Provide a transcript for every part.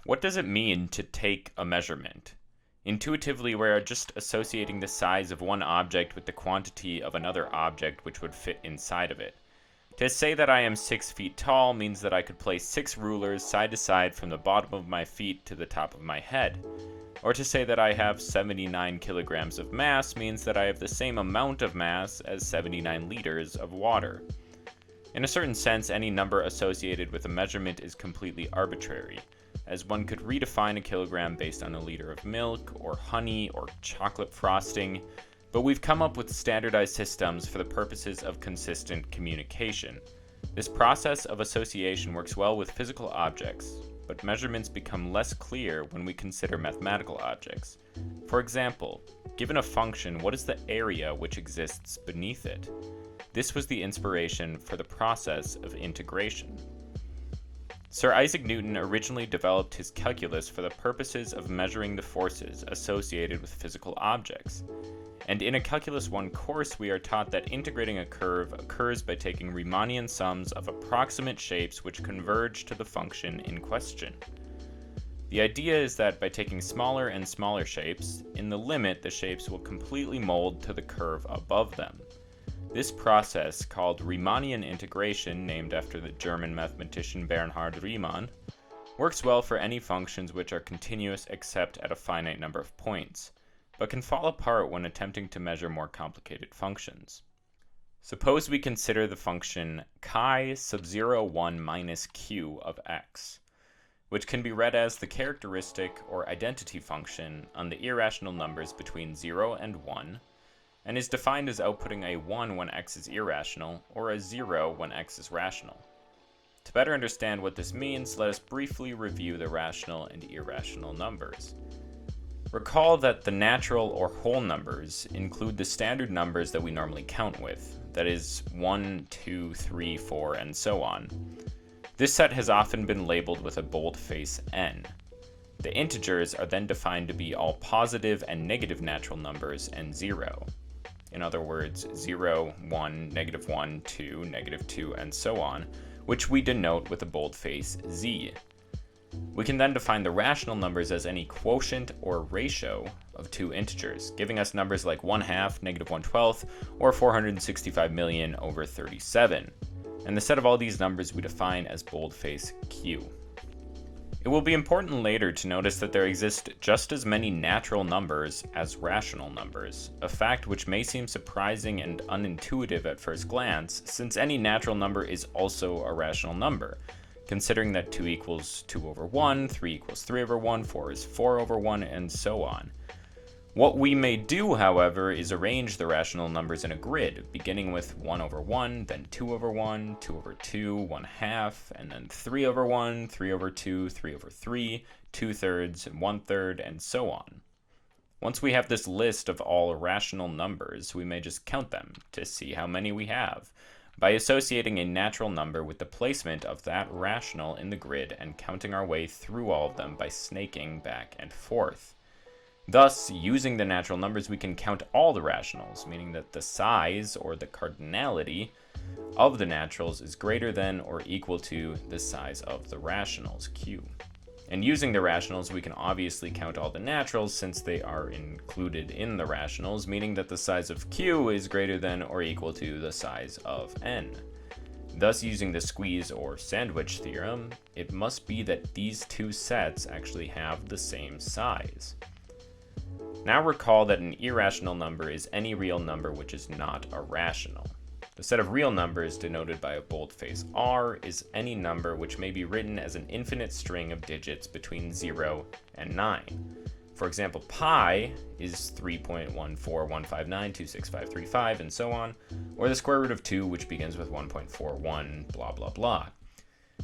What does it mean to take a measurement? Intuitively, we are just associating the size of one object with the quantity of another object which would fit inside of it. To say that I am 6 feet tall means that I could place 6 rulers side to side from the bottom of my feet to the top of my head. Or to say that I have 79 kilograms of mass means that I have the same amount of mass as 79 liters of water. In a certain sense, any number associated with a measurement is completely arbitrary, as one could redefine a kilogram based on a liter of milk, or honey, or chocolate frosting, but we've come up with standardized systems for the purposes of consistent communication. This process of association works well with physical objects, but measurements become less clear when we consider mathematical objects. For example, given a function, what is the area which exists beneath it? This was the inspiration for the process of integration. Sir Isaac Newton originally developed his calculus for the purposes of measuring the forces associated with physical objects. And in a Calculus 1 course, we are taught that integrating a curve occurs by taking Riemannian sums of approximate shapes which converge to the function in question. The idea is that by taking smaller and smaller shapes, in the limit the shapes will completely mold to the curve above them. This process, called Riemannian integration, named after the German mathematician Bernhard Riemann, works well for any functions which are continuous except at a finite number of points, but can fall apart when attempting to measure more complicated functions. Suppose we consider the function chi sub 0, 1 minus q of x, which can be read as the characteristic or identity function on the irrational numbers between 0 and 1, and is defined as outputting a 1 when x is irrational, or a 0 when x is rational. To better understand what this means, let us briefly review the rational and irrational numbers. Recall that the natural or whole numbers include the standard numbers that we normally count with, that is 1, 2, 3, 4, and so on. This set has often been labeled with a boldface n. The integers are then defined to be all positive and negative natural numbers and 0. In other words, 0, 1, -1, 2, -2, and so on, which we denote with a boldface z. We can then define the rational numbers as any quotient or ratio of two integers, giving us numbers like 1/2, -1/12, or 465 million over 37. And the set of all these numbers we define as boldface q. It will be important later to notice that there exist just as many natural numbers as rational numbers, a fact which may seem surprising and unintuitive at first glance, since any natural number is also a rational number, considering that 2 equals 2 over 1, 3 equals 3 over 1, 4 is 4 over 1, and so on. What we may do, however, is arrange the rational numbers in a grid, beginning with 1 over 1, then 2 over 1, 2 over 2, 1/2, and then 3 over 1, 3 over 2, 3 over 3, 2/3, 1/3, and so on. Once we have this list of all rational numbers, we may just count them to see how many we have, by associating a natural number with the placement of that rational in the grid and counting our way through all of them by snaking back and forth. Thus, using the natural numbers, we can count all the rationals, meaning that the size, or the cardinality, of the naturals is greater than or equal to the size of the rationals, q. And using the rationals, we can obviously count all the naturals since they are included in the rationals, meaning that the size of q is greater than or equal to the size of n. Thus, using the squeeze or sandwich theorem, it must be that these two sets actually have the same size. Now recall that an irrational number is any real number which is not a rational. The set of real numbers, denoted by a boldface r, is any number which may be written as an infinite string of digits between 0 and 9. For example, pi is 3.141592655, and so on, or the square root of 2, which begins with 1.41, blah blah blah.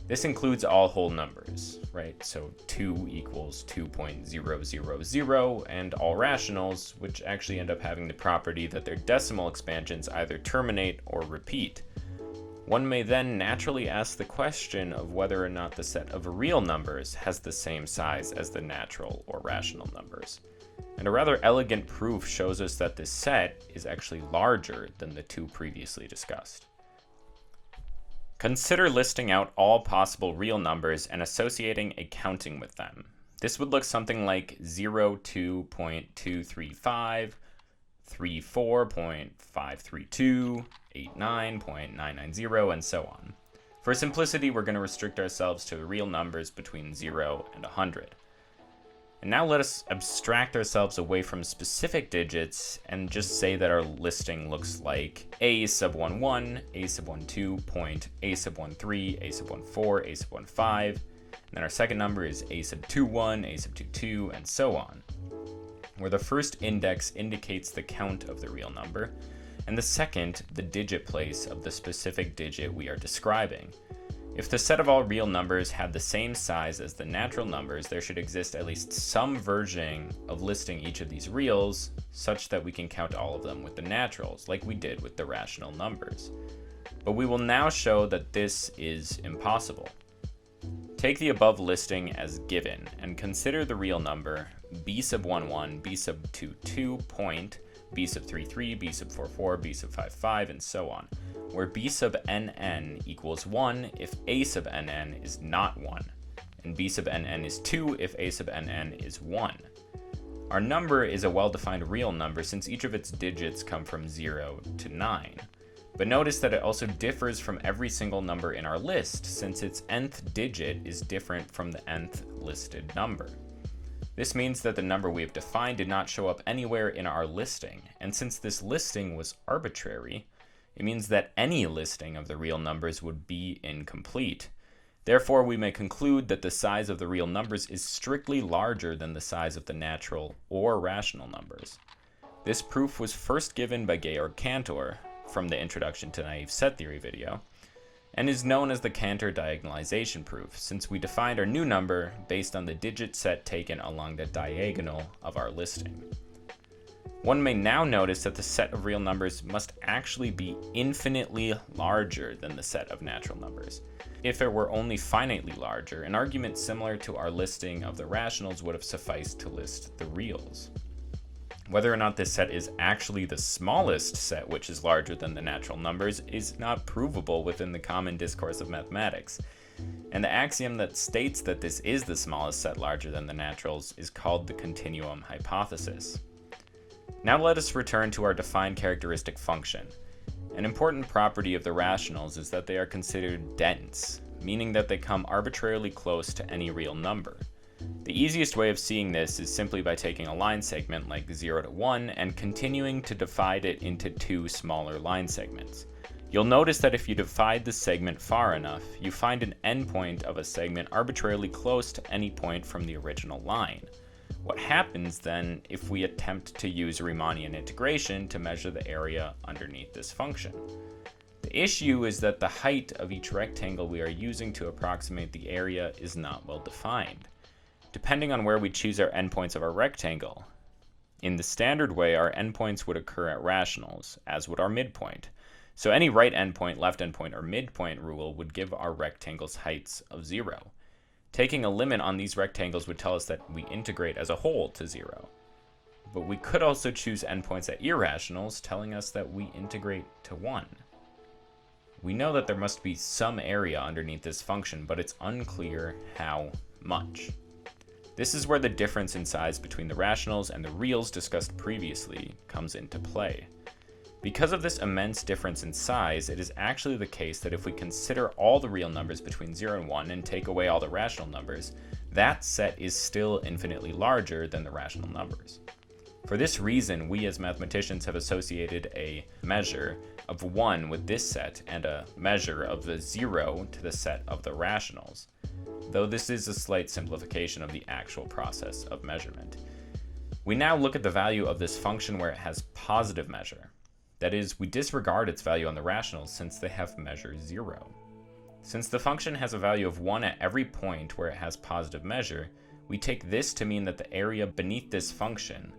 This includes all whole numbers, right? So 2 equals 2.000, and all rationals, which actually end up having the property that their decimal expansions either terminate or repeat. One may then naturally ask the question of whether or not the set of real numbers has the same size as the natural or rational numbers. And a rather elegant proof shows us that this set is actually larger than the two previously discussed. Consider listing out all possible real numbers and associating a counting with them. This would look something like 02.235, 34.532, 89.990, and so on. For simplicity, we're going to restrict ourselves to real numbers between 0 and 100. And now let us abstract ourselves away from specific digits and just say that our listing looks like a sub 11, a sub 12, point, a sub 13, a sub 14, a sub 15, and then our second number is a sub 21, a sub 22, and so on, where the first index indicates the count of the real number, and the second, the digit place of the specific digit we are describing. If the set of all real numbers had the same size as the natural numbers, there should exist at least some version of listing each of these reals such that we can count all of them with the naturals, like we did with the rational numbers. But we will now show that this is impossible. Take the above listing as given and consider the real number b sub 11, b sub 22, point, b sub 33, b sub 44, b sub 55, and so on, where b sub nn equals 1 if a sub nn is not 1, and b sub nn is 2 if a sub nn is 1. Our number is a well-defined real number since each of its digits come from 0 to 9. But notice that it also differs from every single number in our list since its nth digit is different from the nth listed number. This means that the number we have defined did not show up anywhere in our listing, and since this listing was arbitrary, it means that any listing of the real numbers would be incomplete. Therefore, we may conclude that the size of the real numbers is strictly larger than the size of the natural or rational numbers. This proof was first given by Georg Cantor from the Introduction to Naive Set Theory video, and is known as the Cantor diagonalization proof, since we defined our new number based on the digit set taken along the diagonal of our listing. One may now notice that the set of real numbers must actually be infinitely larger than the set of natural numbers. If it were only finitely larger, an argument similar to our listing of the rationals would have sufficed to list the reals. Whether or not this set is actually the smallest set which is larger than the natural numbers is not provable within the common discourse of mathematics, and the axiom that states that this is the smallest set larger than the naturals is called the continuum hypothesis. Now let us return to our defined characteristic function. An important property of the rationals is that they are considered dense, meaning that they come arbitrarily close to any real number. The easiest way of seeing this is simply by taking a line segment like 0 to 1 and continuing to divide it into two smaller line segments. You'll notice that if you divide the segment far enough, you find an endpoint of a segment arbitrarily close to any point from the original line. What happens then if we attempt to use Riemannian integration to measure the area underneath this function? The issue is that the height of each rectangle we are using to approximate the area is not well defined, depending on where we choose our endpoints of our rectangle. In the standard way, our endpoints would occur at rationals, as would our midpoint. So any right endpoint, left endpoint, or midpoint rule would give our rectangles heights of 0. Taking a limit on these rectangles would tell us that we integrate as a whole to 0. But we could also choose endpoints at irrationals, telling us that we integrate to 1. We know that there must be some area underneath this function, but it's unclear how much. This is where the difference in size between the rationals and the reals discussed previously comes into play. Because of this immense difference in size, it is actually the case that if we consider all the real numbers between 0 and 1 and take away all the rational numbers, that set is still infinitely larger than the rational numbers. For this reason, we as mathematicians have associated a measure of 1 with this set and a measure of the 0 to the set of the rationals, though this is a slight simplification of the actual process of measurement. We now look at the value of this function where it has positive measure. That is, we disregard its value on the rationals since they have measure 0. Since the function has a value of 1 at every point where it has positive measure, we take this to mean that the area beneath this function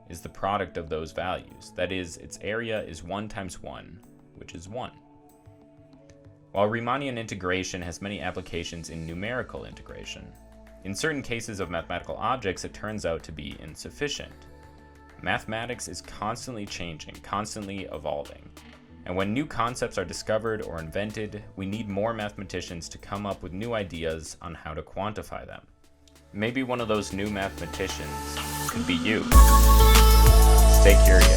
is the product of those values. That is, its area is 1 times 1, which is 1. While Riemannian integration has many applications in numerical integration, in certain cases of mathematical objects it turns out to be insufficient. Mathematics is constantly changing, constantly evolving. And when new concepts are discovered or invented, we need more mathematicians to come up with new ideas on how to quantify them. Maybe one of those new mathematicians could be you. Stay curious.